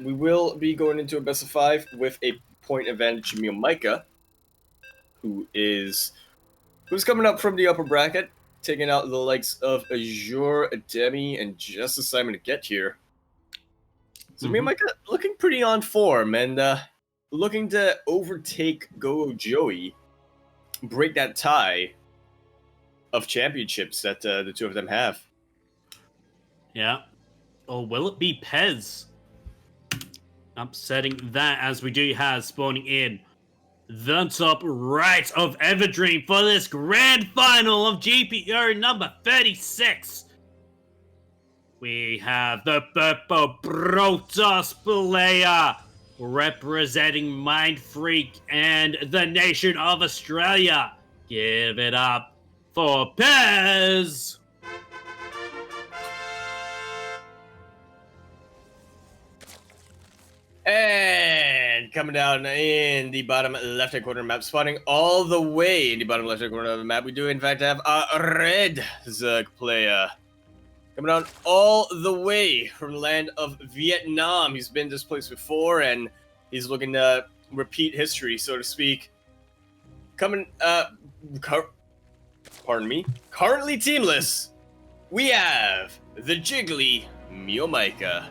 we will be going into a best of 5 with a point advantage to MeomaikA, who's coming up from the upper bracket, taking out the likes of Azure, Demi, and Just Simon to get here. So MeomaikA looking pretty on form and looking to overtake Go Joey, break that tie of championships that the two of them have. Yeah. Or will it be Pezz? Upsetting that, as we do have spawning in the top right of Everdream for this grand final of GPO number 36. We have the Purple Protoss player representing Mind Freak and the nation of Australia. Give it up for Pezz! And coming down in the bottom left-hand corner map, spawning all the way in the bottom left-hand corner of the map, we do in fact have a red Zerg player. Coming down all the way from the land of Vietnam. He's been this place before, and he's looking to repeat history, so to speak. Coming, pardon me, currently teamless, we have the jiggly MeomaikA.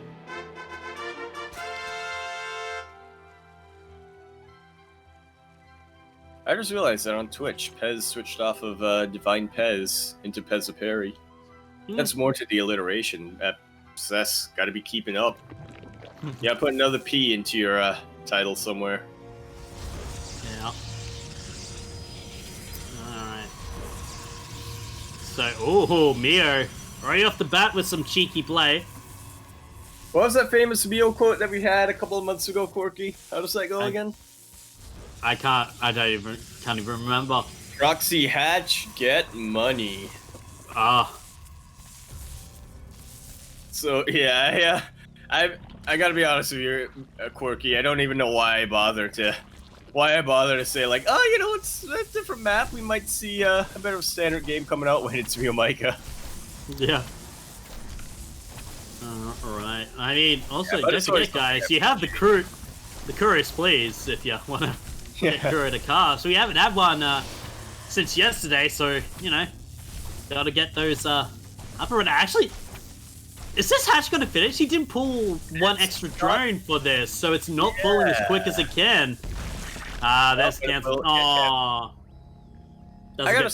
I just realized that on Twitch, Pezz switched off of Divine Pezz into Pezzaperi. That's more to the alliteration. Possess, gotta be keeping up. Yeah, put another P into your title somewhere. Yeah. Alright. So, oh, Mio. Right off the bat with some cheeky play. What was that famous Mio quote that we had a couple of months ago, Quirky? How does that go again? I can't even remember. Proxy hatch, get money. Ah. So yeah, I gotta be honest with you, Quirky. I don't even know why I bother to say like, oh, you know, it's a different map. We might see a better standard game coming out when it's MeomaikA. Yeah. Alright. I mean, also, yeah, don't forget, guys, you have the Curious Please if you want to get Kuro to cast. We haven't had one since yesterday, so, you know, gotta get those up and running. Actually, is this hatch gonna finish? He didn't pull one extra drone for this, so it's not pulling as quick as it can. That's cancelled. Aww. I gotta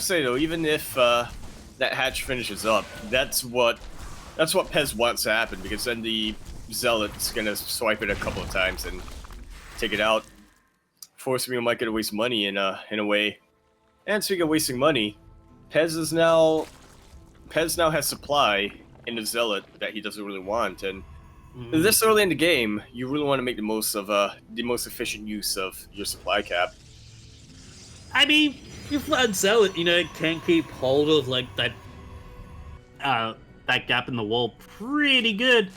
say though, even if that hatch finishes up, that's what Pezz wants to happen, because then the Zealot's gonna swipe it a couple of times and take it out, forcing MeomaikA to waste money in a way. And speaking of wasting money, Pezz now has supply in the Zealot that he doesn't really want, and this early in the game, you really want to make the most efficient use of your supply cap. I mean, your flat Zealot, you know, can keep hold of like that gap in the wall pretty good.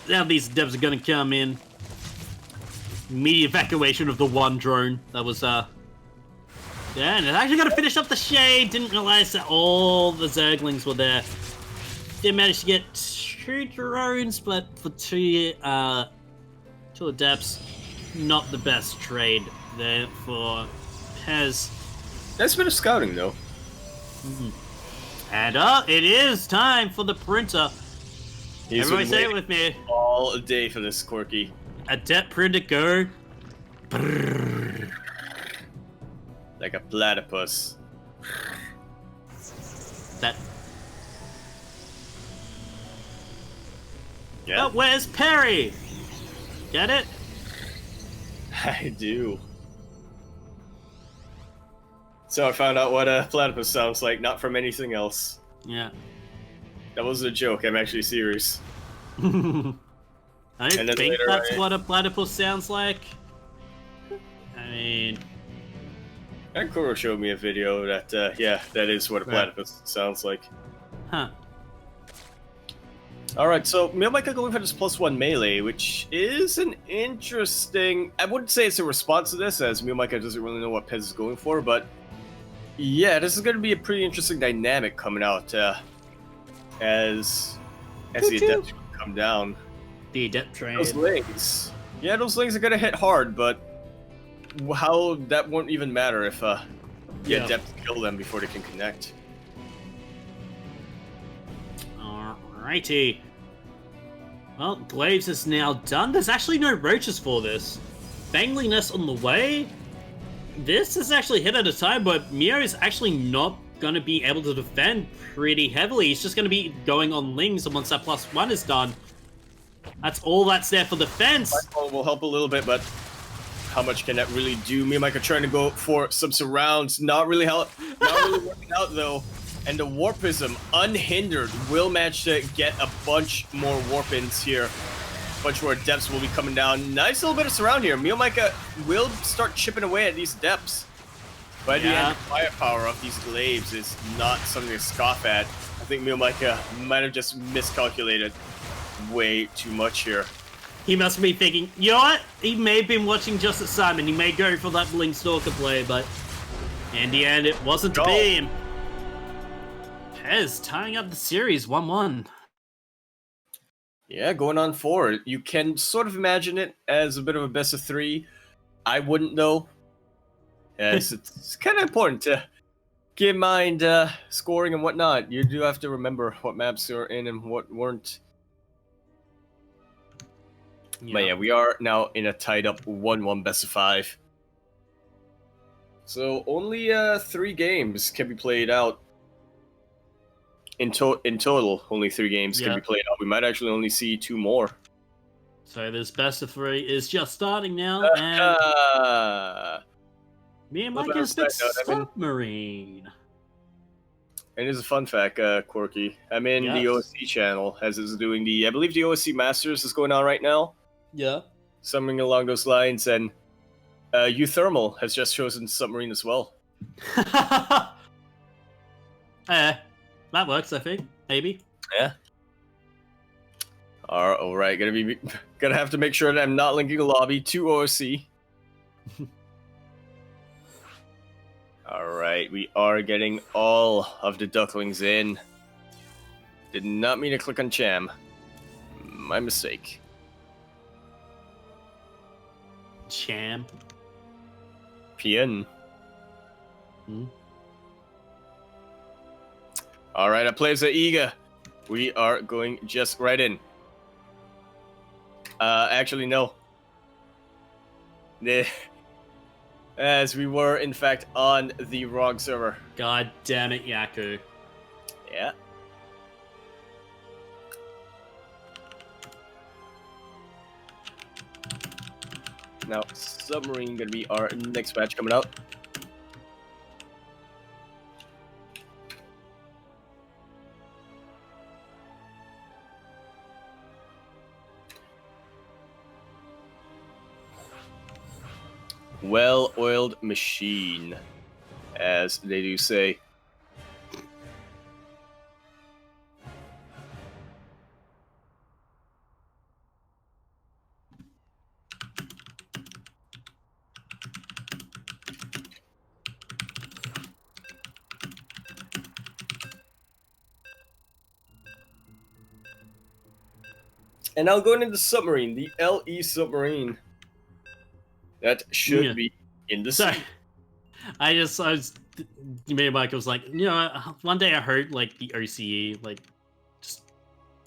Now these devs are gonna come in. Immediate evacuation of the one drone. That was yeah, and it's actually gonna finish up the shade. Didn't realize that all the Zerglings were there. Did manage to get 2 drones, but for 2 adepts, not the best trade there for Pezz. Nice bit of scouting though. And it is time for the printer. Everybody say it with me. All day for this, Quirky. Adept printer go. Brrr. Like a platypus. That. Yeah. But where's Perry? Get it? I do. So I found out what a platypus sounds like, not from anything else. Yeah. That wasn't a joke, I'm actually serious. I don't think that's what a platypus sounds like. I mean... And Kuro showed me a video that, yeah, that is what a platypus sounds like. Huh. Alright, so MeomaikA going for this +1 melee, which is an interesting... I wouldn't say it's a response to this, as MeomaikA doesn't really know what Pezz is going for, but... Yeah, this is going to be a pretty interesting dynamic coming out, as the Adepts come down. The adept train. Those lings. Yeah, those lings are gonna hit hard, but how that won't even matter if the adept kill them before they can connect. Alrighty. Well, Glaives is now done. There's actually no roaches for this. Bangliness on the way. This is actually hit at a time, but Mio is actually not going to be able to defend pretty heavily. He's just going to be going on lings, and once that +1 is done, that's all that's there for defense. Will help a little bit, but how much can that really do? MeomaikA trying to go for some surrounds, not really working out though. And the Warpism, unhindered, will manage to get a bunch more warp-ins here. A bunch more depths will be coming down. Nice little bit of surround here. MeomaikA will start chipping away at these depths. By the end, the firepower of these glaives is not something to scoff at. I think MeomaikA might have just miscalculated way too much here. He must be thinking, you know what? He may have been watching Justice Simon. He may go for that Bling Stalker play, but in the end, it wasn't to be. Pezz tying up the series 1-1. Yeah, going on forward. You can sort of imagine it as a bit of a best of 3. I wouldn't though. Yes, it's kind of important to keep in mind scoring and whatnot. You do have to remember what maps you're in and what weren't. Yeah. But yeah, we are now in a tied up 1-1 best of 5. So only 3 games can be played out. In total, only 3 games can be played out. We might actually only see 2 more. So this best of 3 is just starting now, and MeomaikA's bit submarine. And here's a fun fact, Quirky. I'm in the OSC channel, as is doing the, I believe the OSC Masters is going on right now. Yeah. Something along those lines, and Uthermal has just chosen submarine as well. That works, I think. Maybe. Yeah. All right. Gonna have to make sure that I'm not linking a lobby to OSC. All right, we are getting all of the Ducklings in. Did not mean to click on Cham. My mistake. Cham. PN. All right, I plays the Iga. We are going just right in. Actually, no. As we were, in fact, on the wrong server. God damn it, Yaku. Yeah. Now, submarine gonna be our next match coming up. Well-oiled machine, as they do say. And now going into the submarine, the LE submarine. That should be in the sea. I was, MeomaikA was like, you know, one day I heard like the OCE like just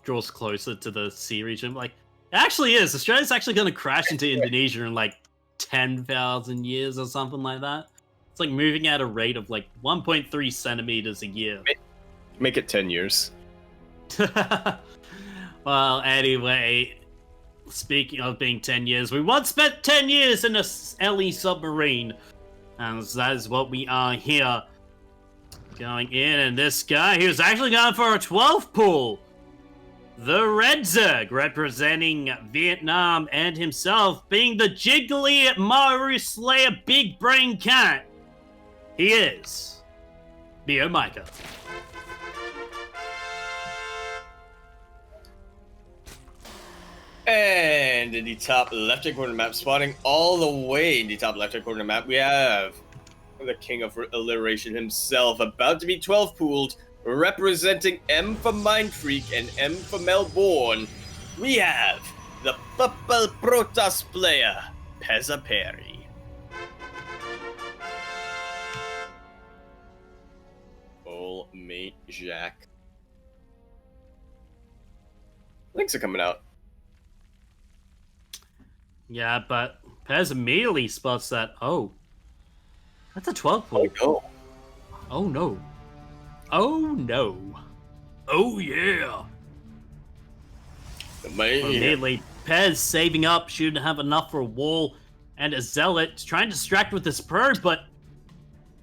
draws closer to the sea region. Like, it actually is. Australia's actually going to crash into Indonesia in like 10,000 years or something like that. It's like moving at a rate of like 1.3 centimeters a year. Make it 10 years. Well, anyway. Speaking of being 10 years, we once spent 10 years in a LE submarine. And that is what we are here. Going in, and this guy, he was actually going for a 12th pool. The Red Zerg, representing Vietnam, and himself being the jiggly Maru Slayer big brain cat. He is MeomaikA. And in the top left-hand corner map, spawning all the way in the top left-hand corner map, we have the king of alliteration himself, about to be 12 pooled, representing M for Mind Freak and M for Melbourne. we have the Purple Protoss player, Pezz. Oh, mate, Jack. Links are coming out. Yeah, but Pezz immediately spots that. Oh, that's a 12 pool. Oh, no. Oh no. Oh no. Oh yeah. Immediately, Pezz saving up, shouldn't have enough for a wall, and a zealot trying to distract with this probe, but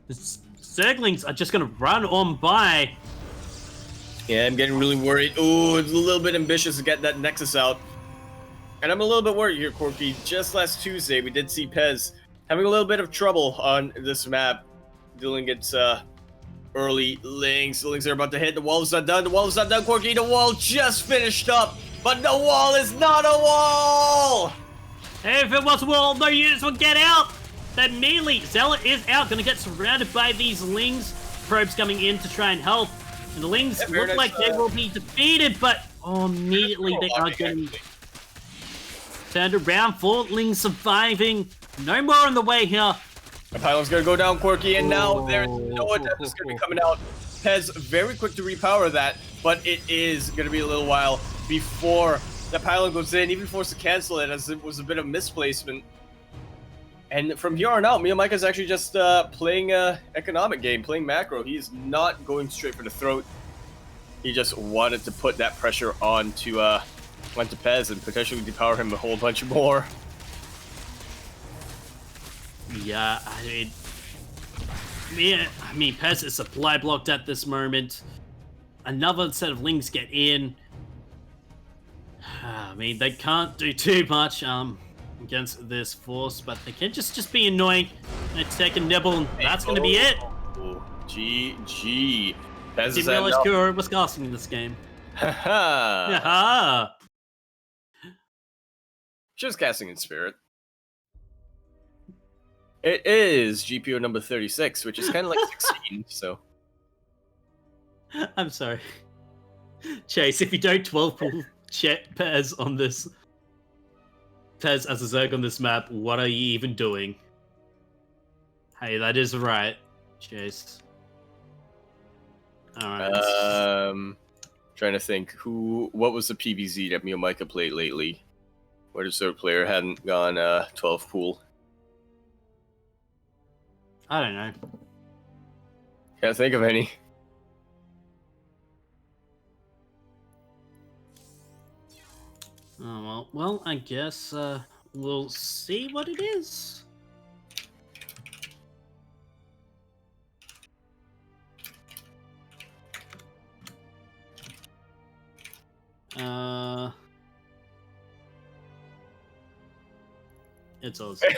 the Zerglings are just gonna run on by. Yeah, I'm getting really worried. Oh, it's a little bit ambitious to get that Nexus out. And I'm a little bit worried here, Quirky. Just last Tuesday, we did see Pezz having a little bit of trouble on this map, dealing its early links. The links are about to hit. The wall is not done. The wall is not done, Quirky. The wall just finished up, but the wall is not a wall! If it was a wall, no units would get out! That melee zealot is out, gonna get surrounded by these lings. Probes coming in to try and help. And the lings look like they will be defeated, but immediately they are getting turned around. 4 lings surviving. No more on the way here. The pylon's gonna go down, Quirky, and now there's no attempt that's gonna be coming out. Pezz very quick to repower that, but it is gonna be a little while before the pylon goes in, even forced to cancel it as it was a bit of misplacement. And from here on out, MeomaikA is actually just playing a economic game, playing macro. He is not going straight for the throat. He just wanted to put that pressure onto Pezz and potentially depower him a whole bunch more. Yeah, I mean, Pezz is supply blocked at this moment. Another set of lings get in. I mean, they can't do too much against this force, but they can just be annoying. They take a nibble, and that's gonna be it. GG. Pezz Didn't realize Kuro was casting in this game. Haha. Haha. Just casting in spirit. It is GPO number 36, which is kind of like 16, so. I'm sorry. Chase, if you don't 12 pull Pezz on this, Pezz as a Zerg on this map, what are you even doing? Hey, that is right, Chase. Alright. Trying to think, what was the PvZ that MeomaikA played lately? Where the Zerg player hadn't gone 12 pool? I don't know. Can't think of any. Oh, well, I guess we'll see what it is. It's awesome.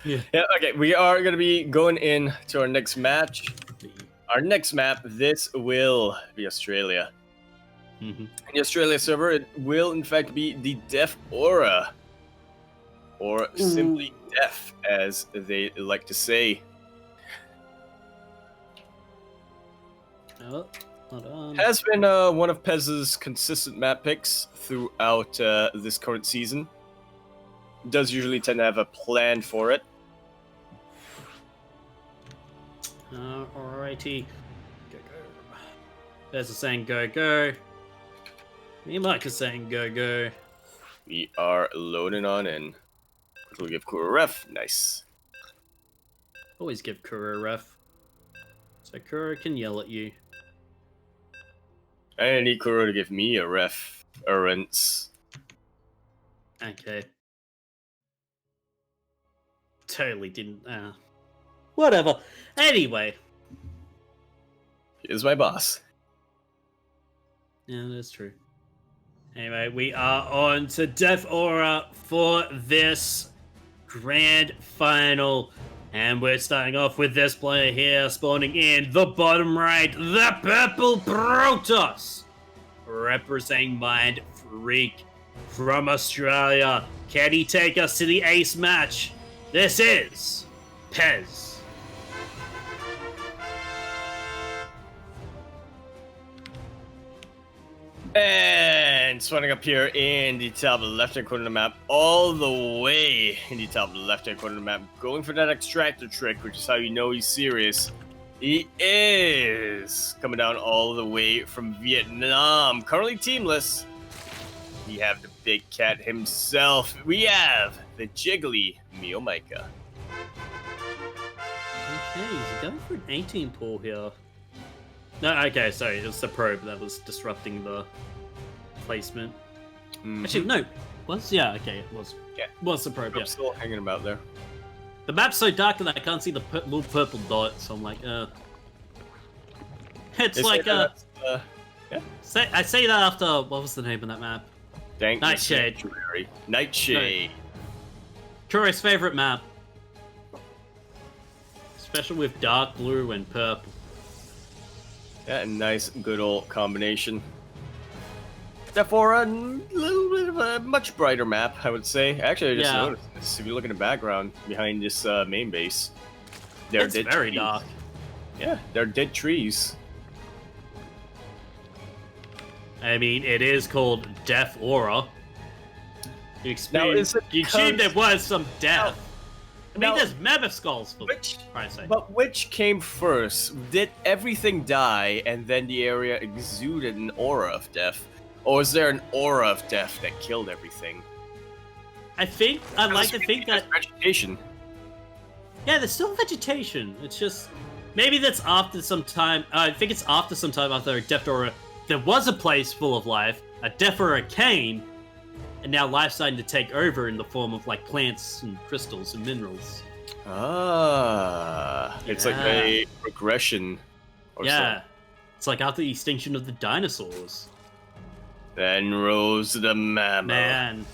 Yeah, okay, we are going to be going in to our next match. Our next map, this will be Australia. In the Australia server, it will in fact be the Deaf Aura. Or simply Deaf, as they like to say. Oh, hold on. Has been one of Pezz's consistent map picks throughout this current season. Does usually tend to have a plan for it. Alrighty. Go, go. Pezz is saying go, go. MeomaikA is saying go, go. We are loading on in. We'll give Kuro ref. Nice. Always give Kuro ref. So Kuro can yell at you. I need Kuro to give me a reference. Okay. Totally didn't. Whatever. Anyway. He is my boss. Yeah, that's true. Anyway, we are on to Deaf Aura for this grand final. And we're starting off with this player here, spawning in the bottom right, the Purple Protoss. Representing Mind Freak from Australia. Can he take us to the ace match? This is Pezz. And And spawning up here in the top left-hand corner of the map, all the way in the top left-hand corner of the map, going for that extractor trick, which is how you know he's serious. He is coming down all the way from Vietnam, currently teamless. We have the big cat himself. We have the jiggly MeomaikA. Okay, he's going for an 18 pull here. No, okay, sorry, it was the probe that was disrupting the placement. Actually, no. Yeah, okay, it was. Yeah. Was the probe, yeah. Still hanging about there. The map's so dark that I can't see the little purple dot, so I'm like, It's like, yeah. I say that after, what was the name of that map? Nightshade. Nightshade. Curious favorite map. Especially with dark blue and purple. Yeah, a nice, good old combination. Therefore, a little bit of a much brighter map, I would say. Actually, I just noticed this. If you look in the background behind this main base, there are dead very trees. dark. Yeah, there are dead trees. I mean, it is called Death Aura. You assume there was some death. I mean, there's mega skulls for Christ's sake. But which came first? Did everything die and then the area exuded an aura of death? Or is there an aura of death that killed everything? I'd like to think that... vegetation. Yeah, there's still vegetation. It's just... Maybe that's after some time... I think it's after some time after a death aura... There was a place full of life, a death aura came, and now life's starting to take over in the form of, like, plants and crystals and minerals. Ah, it's like a progression or something. It's like after the extinction of the dinosaurs. Then rose the mammoth. Man.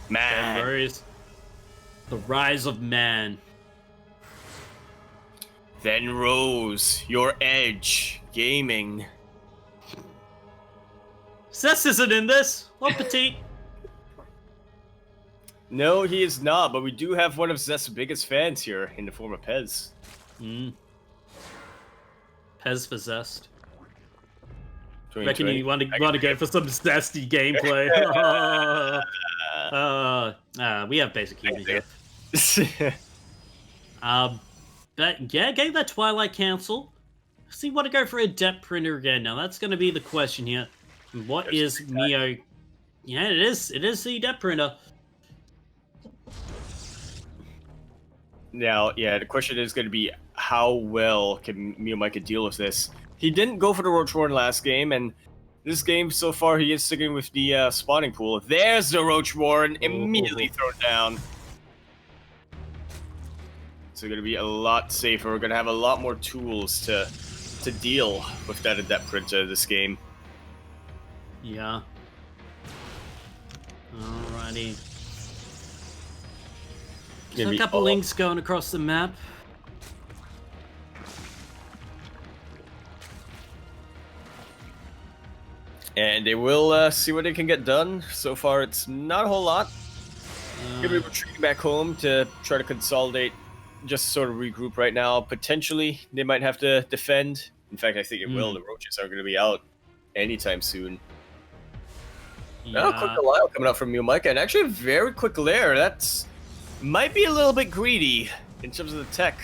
Then rose the rise of man. Then rose your edge gaming. Cess isn't in this. What, Petite? No, he is not, but we do have one of Zest's biggest fans here in the form of Pezz. Pezz for Zest. Reckon you want to go for some zesty gameplay? We have basic humor here. But yeah, gave that Twilight Council. So you want to go for a depth printer again? Now that's going to be the question here. What is Meo? Yeah, it is the depth printer. Now, yeah, the question is going to be how well can MeomaikA deal with this? He didn't go for the Roach Warren last game, and this game so far he is sticking with the spawning pool. There's the Roach Warren, immediately thrown down. So going to be a lot safer. We're going to have a lot more tools to deal with that adept printer this game. Yeah. Alrighty. So a couple links going across the map. And they will see what they can get done. So far, it's not a whole lot. Gonna be retreating back home to try to consolidate, just sort of regroup right now. Potentially, they might have to defend. In fact, I think it will. The roaches are going to be out anytime soon. Yeah. Oh, quick Lyle coming out from MeomaikA, and actually a very quick lair. That's might be a little bit greedy in terms of the tech.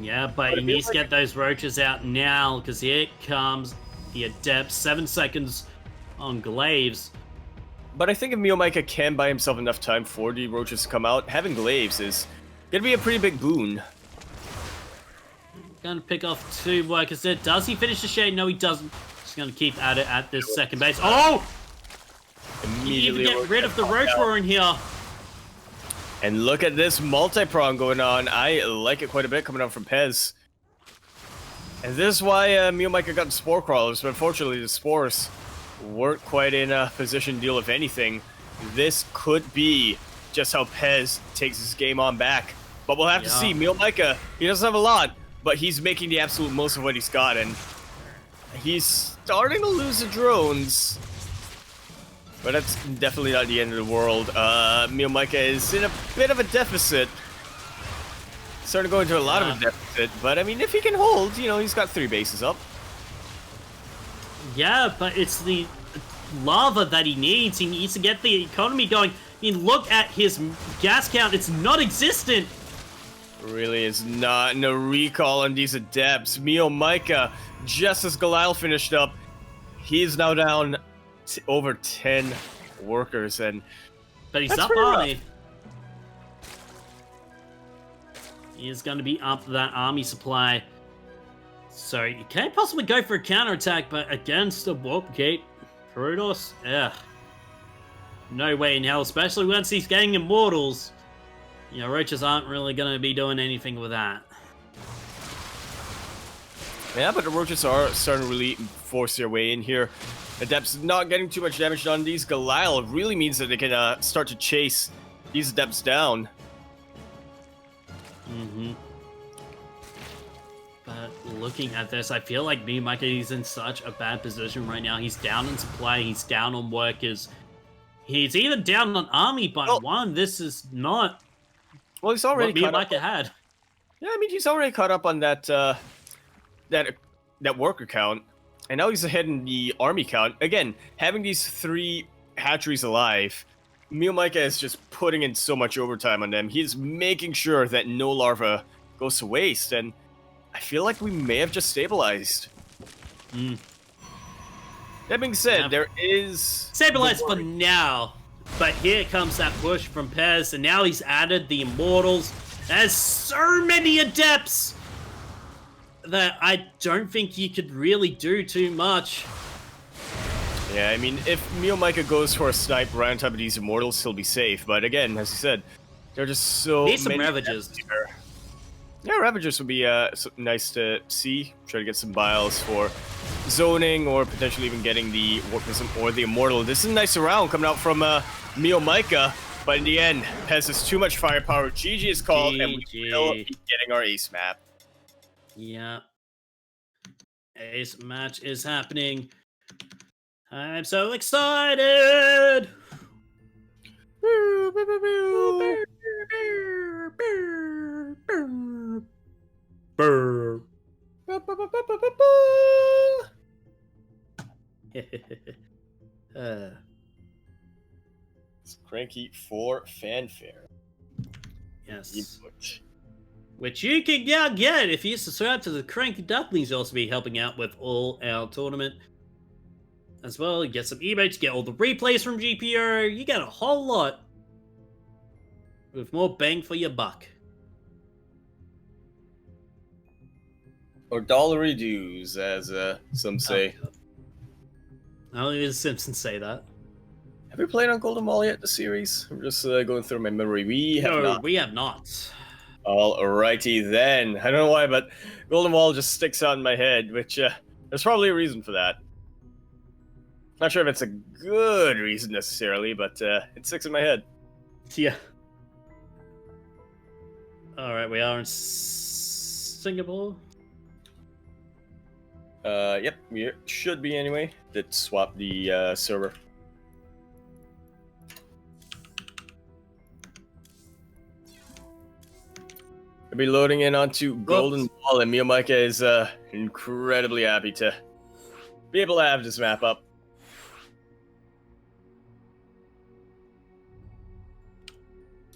Yeah, but he needs to get those roaches out now, because here comes the adept. 7 seconds on Glaives. But I think if MeomaikA can buy himself enough time for the roaches to come out, having Glaives is going to be a pretty big boon. Going to pick off 2 workers there. Does he finish the shade? No, he doesn't. Just going to keep at it at this second base. Oh! Immediately you even get rid of the roach roar in here. And look at this multi-prong going on. I like it quite a bit coming out from Pezz. And this is why MeomaikA got the spore crawlers, but unfortunately the spores weren't quite in a position to deal with anything. This could be just how Pezz takes his game on back. But we'll have to see. MeomaikA, he doesn't have a lot, but he's making the absolute most of what he's got, and he's starting to lose the drones. But that's definitely not the end of the world. MeomaikA is in a bit of a deficit. Starting to go into a lot of a deficit, but I mean, if he can hold, you know, he's got 3 bases up. Yeah, but it's the lava that he needs. He needs to get the economy going. I mean, look at his gas count. It's not existent. Really is not. No recall on these adepts. MeomaikA, just as Galil finished up, he's now down over 10 workers, and but he's that's up army. He is going to be up that army supply. So you can't possibly go for a counterattack, but against a warp gate, Protoss, no way in hell, especially once he's getting immortals. You know, roaches aren't really going to be doing anything with that. Yeah, but the roaches are starting to really force their way in here. Adepts not getting too much damage on these. Galil really means that they can start to chase these adepts down. But looking at this, I feel like MeomaikA is in such a bad position right now. He's down in supply, he's down on workers. He's even down on army, but this is not well, he's already what MeomaikA had. Yeah, I mean, he's already caught up on that that worker count, and now he's ahead in the army count. Again, having these 3 hatcheries alive, MeomaikA is just putting in so much overtime on them. He's making sure that no larva goes to waste, and I feel like we may have just stabilized. That being said, there is stabilized for now, but here comes that push from Pezz, and now he's added the immortals. There's so many adepts that I don't think you could really do too much. Yeah, I mean, if MeomaikA goes for a snipe right on top of these immortals, he'll be safe. But again, as you said, they're just so need some many Ravages. here. Yeah, Ravagers would be nice to see. Try to get some biles for zoning, or potentially even getting the Warpism or the Immortal. This is a nice round coming out from MeomaikA, but in the end, Pezz has too much firepower. GG is called, and we will be getting our ace map. Yeah. Ace match is happening. I'm so excited! It's Cranky for fanfare. Yes. Which you can now get if you subscribe to the Cranky Ducklings. You'll also be helping out with all our tournament as well. You get some emotes, get all the replays from GPO. You get a whole lot with more bang for your buck. Or dollary dues, as some say. Only the Simpsons say that. Have we played on Golden Wall yet, the series? I'm just going through my memory. We have not. We have not. Alrighty then. I don't know why, but Golden Wall just sticks out in my head, which there's probably a reason for that. Not sure if it's a good reason necessarily, but it sticks in my head. Yeah. Alright, we are in Singapore. Yep, we should be anyway. Did swap the server. I'll be loading in onto Golden Wall, and MeomaikA is incredibly happy to be able to have this map up.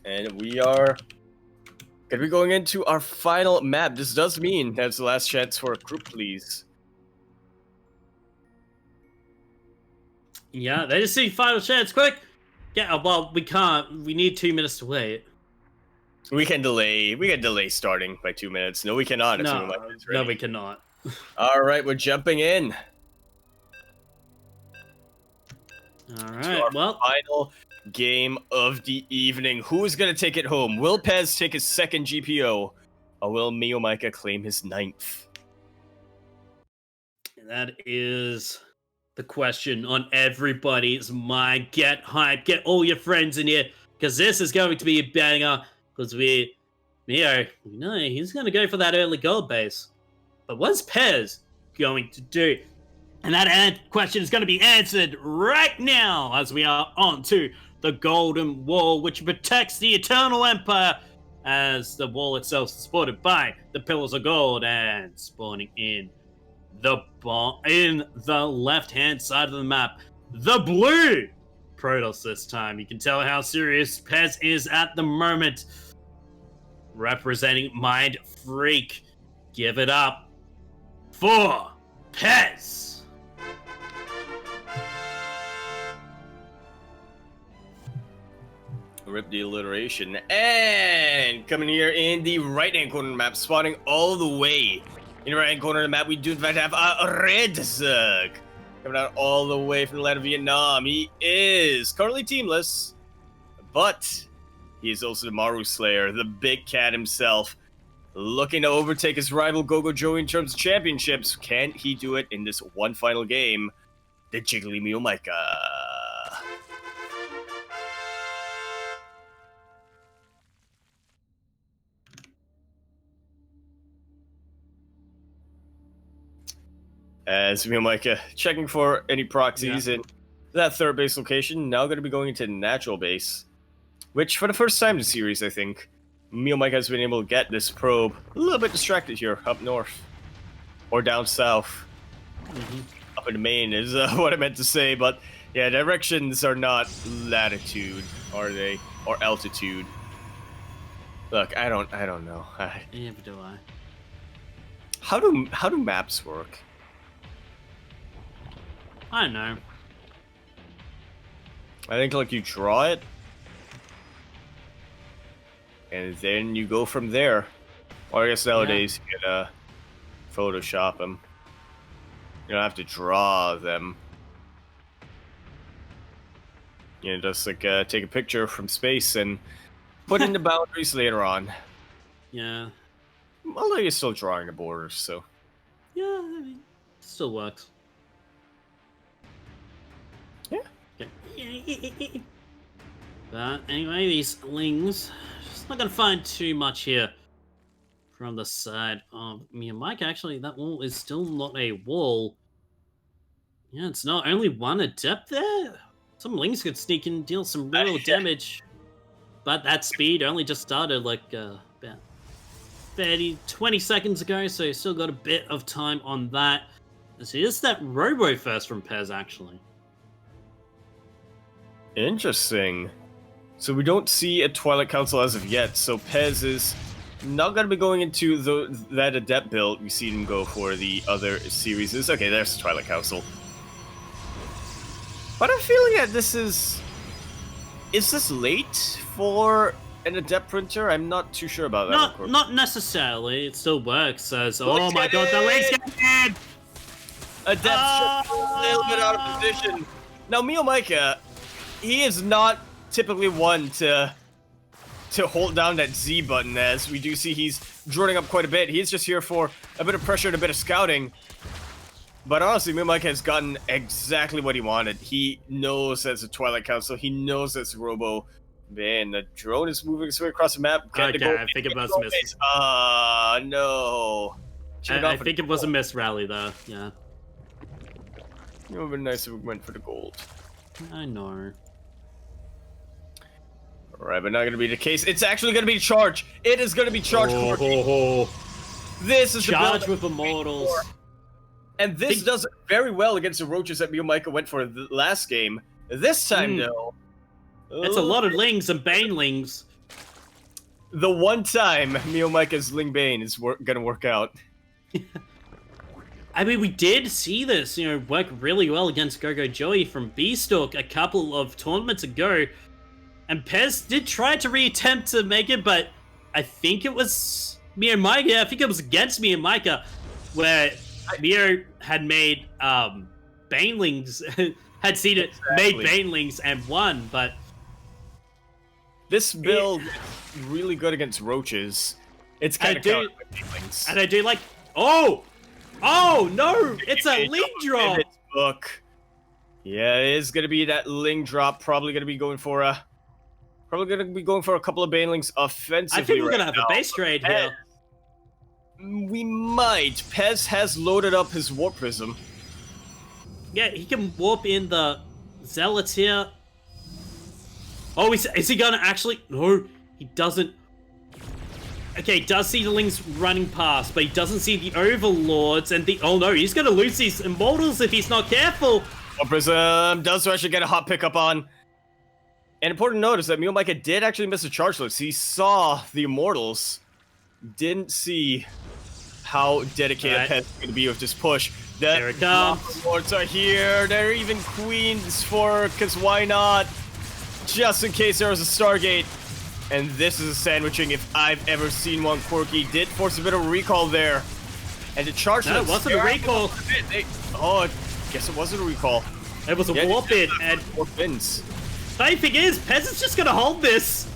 And we are gonna be going into our final map. This does mean that's the last chance for a group, please. Yeah, they just see final chance, quick! Yeah, well, we can't. We need 2 minutes to wait. We can delay starting by 2 minutes. No, we cannot. No, we cannot. All right, we're jumping in. All right, well, final game of the evening. Who's gonna take it home? Will Pezz take his second GPO, or will MeomaikA claim his 9th? That is the question on everybody's mind. Get hyped, get all your friends in here, because this is going to be a banger. Because we know he's going to go for that early gold base. But what's Pezz going to do? And that question is going to be answered right now as we are on to the Golden Wall, which protects the Eternal Empire, as the wall itself is supported by the Pillars of Gold, and spawning in the left-hand side of the map. the blue Protoss this time. You can tell how serious Pezz is at the moment. Representing Mind Freak. Give it up for Pezz. Rip the alliteration. And coming here in the right-hand corner of the map, spawning all the way in the right-hand corner of the map, we do in fact have a Red Zug. Coming out all the way from the land of Vietnam. He is currently teamless, but he is also the Maru Slayer, the big cat himself, looking to overtake his rival Gogo Joey in terms of championships. Can he do it in this one final game? The Jiggly MeomaikA. As MeomaikA checking for any proxies in that third base location, now going to be going into natural base, which for the first time in the series, I think, MeomaikA has been able to get this probe a little bit distracted here up north, or down south. Up in the main is what I meant to say, but yeah, directions are not latitude, are they, or altitude? Look, I don't know. Neither do I. How do maps work? I don't know. I think like you draw it, and then you go from there. Or I guess nowadays you can Photoshop them. You don't have to draw them. You know, just like take a picture from space and put in the boundaries later on. Yeah. Although you're still drawing the borders, so. Yeah, I mean, it still works. But anyway, these lings, just not gonna find too much here from the side of MeomaikA. Actually, that wall is still not a wall. Yeah, it's not only one adept there. Some lings could sneak in and deal some real damage. But that speed only just started like about 20 seconds ago, so you still got a bit of time on that. So here's that Robo first from Pezz, actually. Interesting. So we don't see a Twilight Council as of yet, so Pezz is not going to be going into that Adept build. We see him go for the other series. Okay, there's the Twilight Council. But I'm feeling that this is... Is this late for an Adept printer? I'm not too sure about that. Not necessarily. It still works as... Oh my god, the lane's getting in! Adept a little bit out of position. Now, MeomaikA, he is not typically one to hold down that Z button, as we do see he's droning up quite a bit. He's just here for a bit of pressure and a bit of scouting. But honestly, MeomaikA has gotten exactly what he wanted. He knows that's a Twilight Council. He knows that's Robo. Man, the drone is moving its way across the map. Okay, I think it was a miss. No. I think it was a miss rally, though. Yeah. It would have been nice if we went for the gold. I know. Alright, but not going to be the case. It's actually going to be charge. It is going to be charge. This is charge the build with Immortals. And this does very well against the roaches that MeomaikA went for the last game. This time, though... It's a lot of lings and banelings. The one time MeomaikA's Ling Bane is going to work out. I mean, we did see this, work really well against Gogo Joey from Beastalk a couple of tournaments ago. And Pezz did try to reattempt to make it, but I think it was MeomaikA. I think it was against MeomaikA, where Meo had made banelings, had seen it, made banelings and won, but... This build is really good against roaches. It's kind of countered by banelings. And I do like... Oh! Oh, no! It's a ling drop! Book. Yeah, it is going to be that ling drop. Probably going to be going for a... Probably going to be going for a couple of banelings offensively. I think we're going to have a base trade here. We might. Pezz has loaded up his Warp Prism. Yeah, he can warp in the Zealots here. Oh, is he going to actually... No, he doesn't. Okay, he does see the Lings running past, but he doesn't see the Overlords and the... Oh no, he's going to lose these Immortals if he's not careful. Prism does actually get a hot pickup on. And important to note is that MeomaikA did actually miss a charge list. He saw the Immortals, didn't see how dedicated Pezz is going to be with this push. Here it comes. Lords are here. They're even queens for, because why not? Just in case there was a Stargate. And this is a sandwiching if I've ever seen one. Quirky did force a bit of a recall there. And the charge No, it wasn't a recall. Oh, I guess it wasn't a recall. It was a warp in. And warp ins. funny thing is, Pezz is just going to hold this.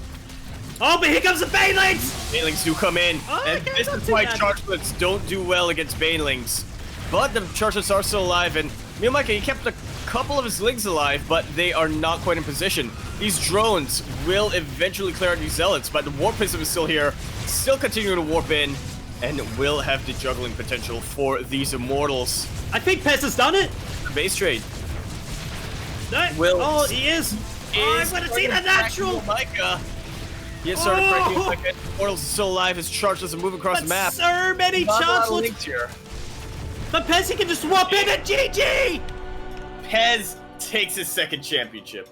Oh, but here comes the Banelings! Banelings do come in, and this is why chargelets don't do well against Banelings. But the chargelets are still alive, and MeomaikA, he kept a couple of his lings alive, but they are not quite in position. These drones will eventually clear out these zealots, but the warp prism is still here, still continuing to warp in, and will have the juggling potential for these Immortals. I think Pezz has done it. Base trade. No. Oh, he is. Oh, I want to see the natural. MeomaikA. He has started breaking like Immortals is still alive. His chargelets are moving across the map. So many chargelets here. But Pezz, he can just swap in at GG. Pezz takes his second championship.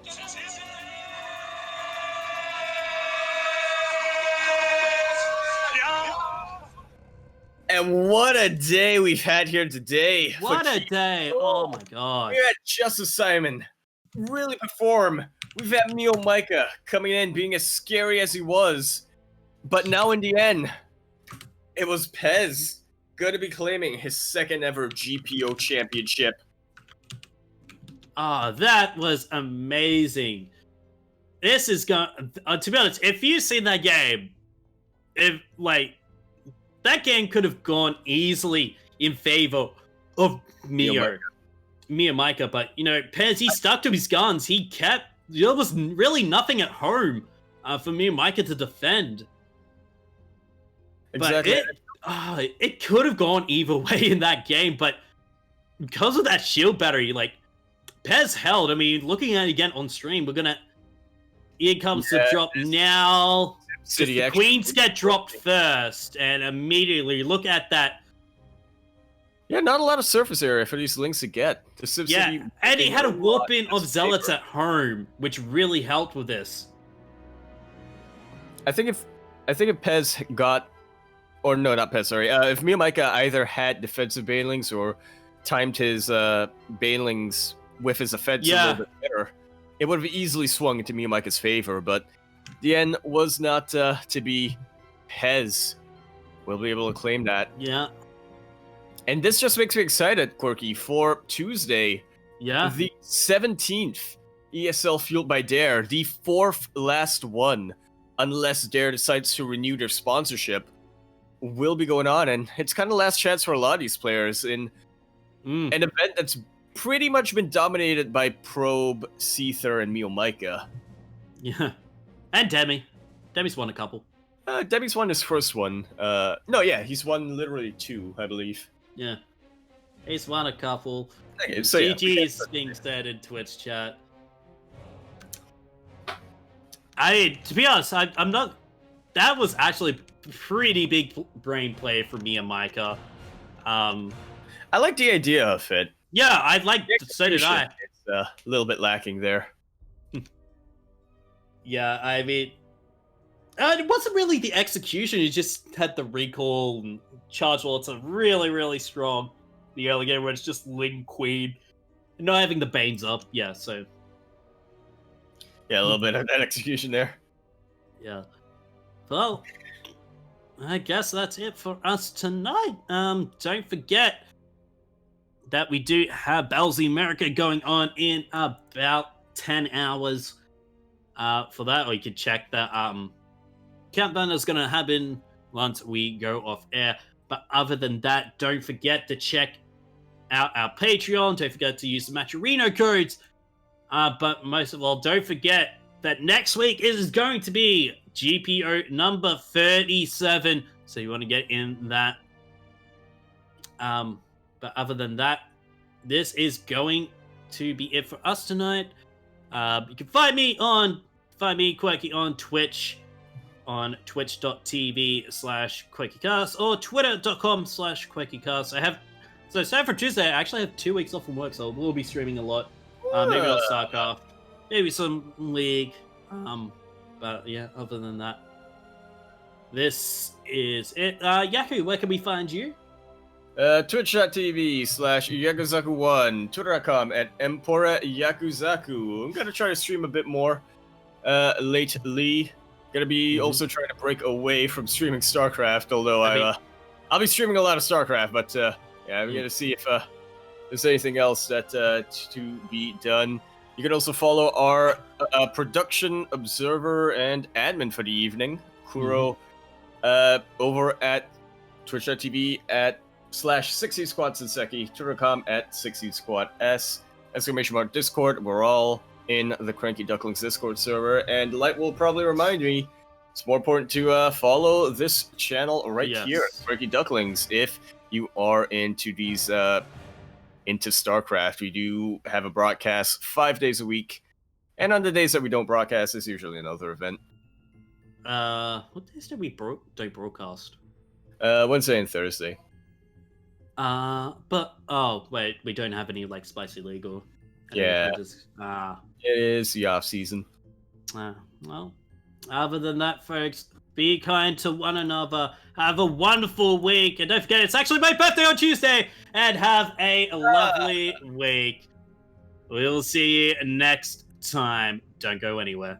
And what a day we've had here today. What a day. Oh my god. We had Justice Simon really perform. We've had MeomaikA coming in, being as scary as he was. But now in the end, it was Pezz going to be claiming his second ever GPO championship. Ah, that was amazing. This is going to be honest, if you've seen that game, that game could have gone easily in favor of MeomaikA, but you know, Pezz, he stuck to his guns. He kept, there was really nothing at home for MeomaikA to defend. Exactly. But it could have gone either way in that game, but because of that shield battery, like, Pezz held. I mean, looking at it again on stream, here comes the drop now. The queens get dropped first, and immediately look at that. Yeah, not a lot of surface area for these links to get. Yeah, and he had a warp in of zealots at home, which really helped with this. I think if Pezz got, or no, not Pezz, sorry. If MeomaikA either had defensive Banelings or timed his Banelings with his offense a little bit better, it would have easily swung into MeomaikA's favor, but the end was not to be. Pezz will be able to claim that. Yeah. And this just makes me excited, Quirky, for Tuesday. Yeah. The 17th ESL Fueled by Dare, the fourth last one, unless Dare decides to renew their sponsorship, will be going on. And it's kind of last chance for a lot of these players in an event that's pretty much been dominated by Probe, Seether, and MeomaikA. Yeah. And Demi. Demi's won a couple. Demi's won his first one. No, yeah, he's won literally two, I believe. Yeah. He's won a couple. Okay, so GG's being said in Twitch chat. To be honest, I'm not... That was actually pretty big brain play for MeomaikA. I like the idea of it. Yeah, I'd like to say did I. It's a little bit lacking there. Yeah, I mean... it wasn't really the execution, you just had the recall and charge wallets are really, really strong. The early game where it's just Ling Queen. And not having the Banes up, yeah, so... Yeah, a little bit of that execution there. Yeah. Well, I guess that's it for us tonight. Don't forget that we do have Bellsy America going on in about 10 hours. For that, or you can check that countdown is going to happen once we go off air. But other than that, don't forget to check out our Patreon. Don't forget to use the Matcherino codes. But most of all, don't forget that next week is going to be GPO number 37. So you want to get in that. But other than that, this is going to be it for us tonight. You can find me, Quirky, on Twitch, on twitch.tv/QuirkyCast or twitter.com/QuirkyCast. So for Tuesday, I actually have 2 weeks off from work, so we'll be streaming a lot. Maybe on StarCraft. Maybe some League. But yeah, other than that, this is it. Yaku, where can we find you? Twitch.tv/Yakuzaku1, Twitter.com @Empora Yakuzaku. I'm gonna try to stream a bit more lately. Gonna be also trying to break away from streaming StarCraft, although I'll be streaming a lot of StarCraft, but yeah, I'm gonna see if there's anything else that to be done. You can also follow our production observer and admin for the evening, Kuro, over at twitch.tv /60 Squad Senseki, Twitter.com @60 Squad S, ! Discord. We're all in the Cranky Ducklings Discord server, and Light will probably remind me it's more important to follow this channel right here, Quirky Ducklings, if you are into these into StarCraft. We do have a broadcast 5 days a week, and on the days that we don't broadcast, it's usually another event. What days do we don't broadcast? Wednesday and Thursday. But oh wait, we don't have any like Spicy League or it is the off season. Well, other than that, folks, be kind to one another. Have a wonderful week, and don't forget it's actually my birthday on Tuesday. And have a lovely week. We'll see you next time. Don't go anywhere.